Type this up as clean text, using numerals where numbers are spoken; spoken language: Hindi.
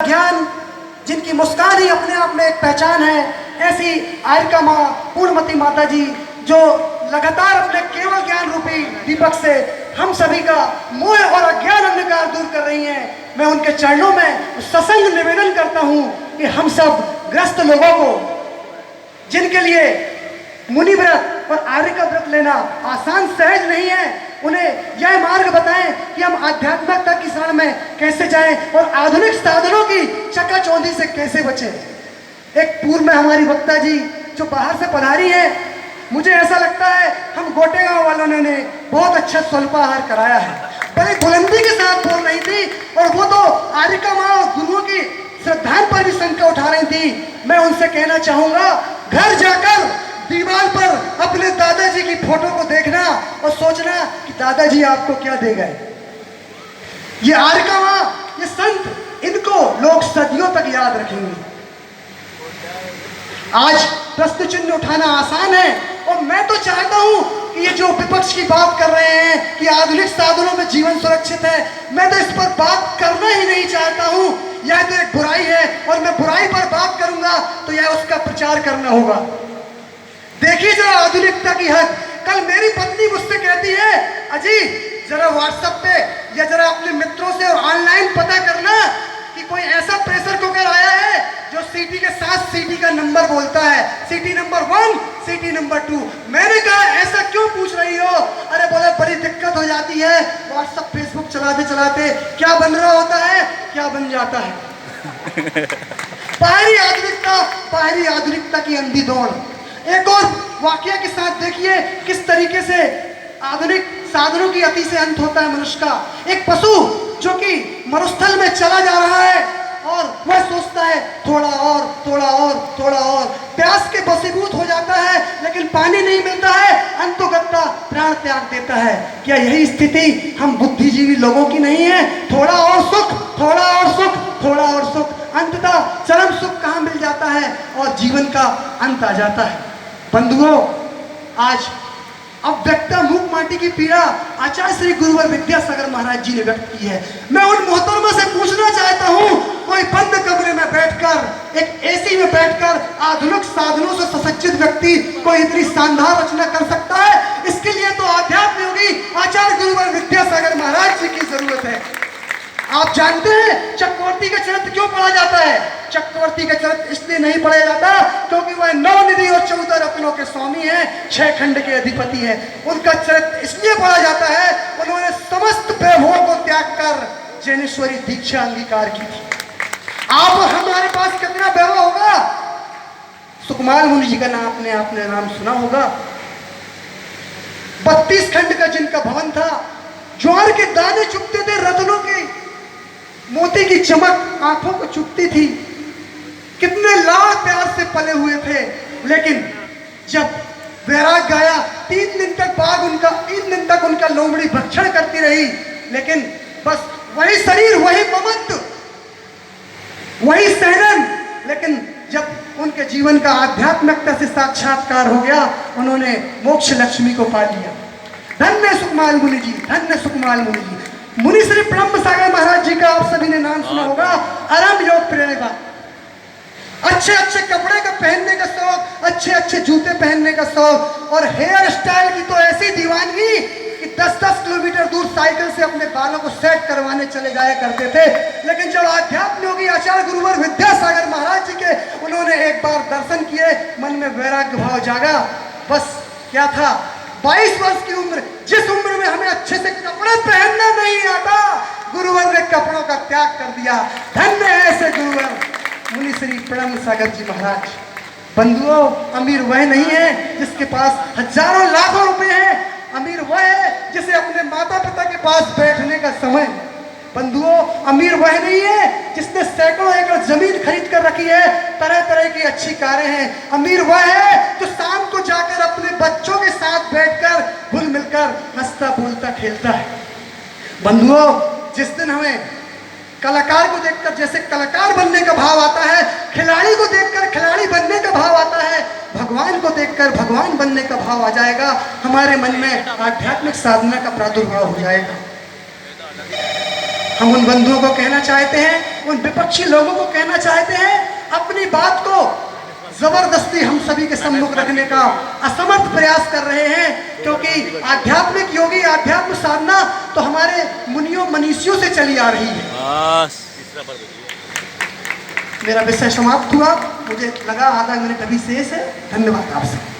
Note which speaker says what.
Speaker 1: ज्ञान, जिनकी मुस्कान ही अपने आप में एक पहचान है, ऐसी आयरिका माँ पूर्णमती माता जी जो लगातार अपने केवल ज्ञान रूपी दीपक से हम सभी का मोह और अज्ञान अंधकार दूर कर रही हैं। मैं उनके चरणों में ससंग निवेदन करता हूँ कि हम सब ग्रस्त लोगों को, जिनके लिए मुनि व्रत और आर्य व्रत लेना आसान सहज नहीं है, उन्हें यह मार्ग बताएं कि हम आध्यात्मिकता की शरण में कैसे जाएं और आधुनिक साधनों की चकाचौंधी से कैसे बचें। एक पूर्व में हमारी वक्ता जी जो बाहर से पधारी है, मुझे ऐसा लगता है हम गोटेगांव वालों ने बहुत अच्छा स्वल्पाहार कराया है। बड़ी बुलंदी के साथ बोल रही थी और वो तो आर्यका माँ और गुरुओं की श्रद्धा पर भी शंका उठा रही थी। मैं उनसे कहना चाहूंगा, घर जाकर दीवार पर अपने दादाजी की फोटो को देखना और सोचना कि दादाजी आपको क्या दे गए। ये आर्यका माँ, ये संत, इनको लोग सदियों तक याद रखेंगे। आज प्रश्न चिन्ह उठाना आसान है और मैं तो चाहता हूं कि ये जो विपक्ष की बात कर रहे हैं कि आधुनिक साधनों में जीवन सुरक्षित है, मैं तो इस पर बात करना ही नहीं चाहता हूं। यह तो एक बुराई है और मैं बुराई पर बात करूंगा तो यह उसका प्रचार करना होगा। देखिए जरा आधुनिकता की हद। कल मेरी पत्नी मुझसे कहती है, अजी जरा व्हाट्सएप पे या जरा अपने मित्रों से ऑनलाइन पता करना कि कोई ऐसा प्रेशर कुकर आया है जो सीटी के साथ सीटी का नंबर बोलता है, सीटी नंबर 1, सीटी नंबर 2। मैंने कहा ऐसा क्यों पूछ रही हो? अरे बोले बड़ी दिक्कत हो जाती है, व्हाट्सएप फेसबुक चलाते चलाते क्या बन रहा होता है, क्या बन जाता है। बाहरी आधुनिकता की अंधी दौड़। एक और वाकया के साथ देखिए किस तरीके से आधुनिक साधनों की अति से अंत होता है मनुष्य का। एक पशु जो कि मरुस्थल में चला जा रहा है और वह सोचता है थोड़ा और, थोड़ा और, थोड़ा और, प्यास के बसीभूत हो जाता है लेकिन पानी नहीं मिलता है, अंतोगत्ता प्राण त्याग देता है। क्या यही स्थिति हम बुद्धिजीवी लोगों की नहीं है? थोड़ा और सुख, थोड़ा और सुख, थोड़ा और सुख, अंततः चरम सुख कहाँ मिल जाता है और जीवन का अंत आ जाता है। बंधुओं, आज अव्यक्ता मूक माटी की पीड़ा आचार्य श्री गुरुवर विद्यासागर महाराज जी ने व्यक्त की है। मैं उन मोहतरमा से पूछना चाहता हूं, कोई बंद कमरे में बैठकर, एक एसी में बैठकर आधुनिक साधनों से सुसज्जित व्यक्ति कोई इतनी शानदार रचना कर सकता है? इसके लिए तो आध्यात्म योगी आचार्य गुरुवर विद्यासागर महाराज जी की जरूरत है। आप जानते हैं चक्रवर्ती का चरित्र क्यों पढ़ा जाता है? चक्रवर्ती का चरित्र इसलिए नहीं पढ़ा जाता क्योंकि वह 9 निधि और 14 रत्नों के स्वामी हैं, 6 खंड के अधिपति हैं। उनका चरित्र इसलिए पढ़ा जाता है, उन्होंने समस्त वैभवों को त्याग कर जैनेश्वरी दीक्षा अंगीकार की थी। आप हमारे पास कितना वैभव होगा? सुकुमार मुनि जी का नाम आपने नाम सुना होगा। 32 खंड का जिनका भवन था, ज्वार के दाने चुभते थे, रत्नों के मोती की चमक आंखों को चुभती थी, कितने लाड़ प्यार से पले हुए थे। लेकिन जब वैराग गाया, 3 दिन तक उनका लोमड़ी भक्षण करती रही, लेकिन बस वही शरीर, वही ममत्व, वही सहन। लेकिन जब उनके जीवन का आध्यात्मिकता से साक्षात्कार हो गया, उन्होंने मोक्ष लक्ष्मी को पा लिया। धन्य सुकुमार मुनि जी, धन्य सुकुमार मुनि जी। मुनि श्री ब्रह्म सागर महाराज जी का आप सभी ने नाम सुना होगा। आराम योग प्रेरणा, अच्छे अच्छे कपड़े का पहनने का शौक, अच्छे अच्छे जूते पहनने का शौक और हेयर स्टाइल की तो ऐसी दीवानगी कि 10-10 किलोमीटर दूर साइकिल से अपने बालों को सेट करवाने चले जाया करते थे। लेकिन जब आध्यात्म योगी आचार्य गुरुवर विद्यासागर महाराज जी के उन्होंने एक बार दर्शन किए, मन में वैराग्य भाव जागा। बस क्या था, 22 वर्ष की उम्र, जिस उम्र में हमें अच्छे से कपड़े पहनना नहीं आता, गुरुवर ने कपड़ों का त्याग कर दिया। धन्य है ऐसे गुरुवर मुनि श्री ब्रह्म सागर जी महाराज। बंधुओं, अमीर वह नहीं है जिसके पास हजारों लाखों रुपए हैं, अमीर वह है जिसे अपने माता पिता के पास बैठने का समय। बंधुओं, अमीर वह नहीं है जिसने सैकड़ों एकड़ जमीन खरीद कर रखी है, तरह तरह की अच्छी कारें हैं। अमीर वह है जो शाम को जाकर अपने बच्चों के साथ बैठकर घुल मिलकर हंसता बोलता खेलता है। बंधुओं, जिस दिन हमें कलाकार को देखकर जैसे कलाकार बनने का भाव आता है, खिलाड़ी को देखकर खिलाड़ी बनने का भाव आता है, भगवान को देखकर भगवान बनने का भाव आ जाएगा, हमारे मन में आध्यात्मिक साधना का प्रादुर्भाव हो जाएगा। हम उन बंधुओं को कहना चाहते हैं, उन विपक्षी लोगों को कहना चाहते हैं, अपनी बात को जबरदस्ती हम सभी के सम्मुख रखने का असमर्थ प्रयास कर रहे हैं, क्योंकि आध्यात्मिक योगी आध्यात्म साधना तो हमारे मुनियों मनीषियों से चली आ रही है। मेरा विषय समाप्त हुआ, मुझे लगा आधा मिनट अभी शेष है। धन्यवाद आपसे।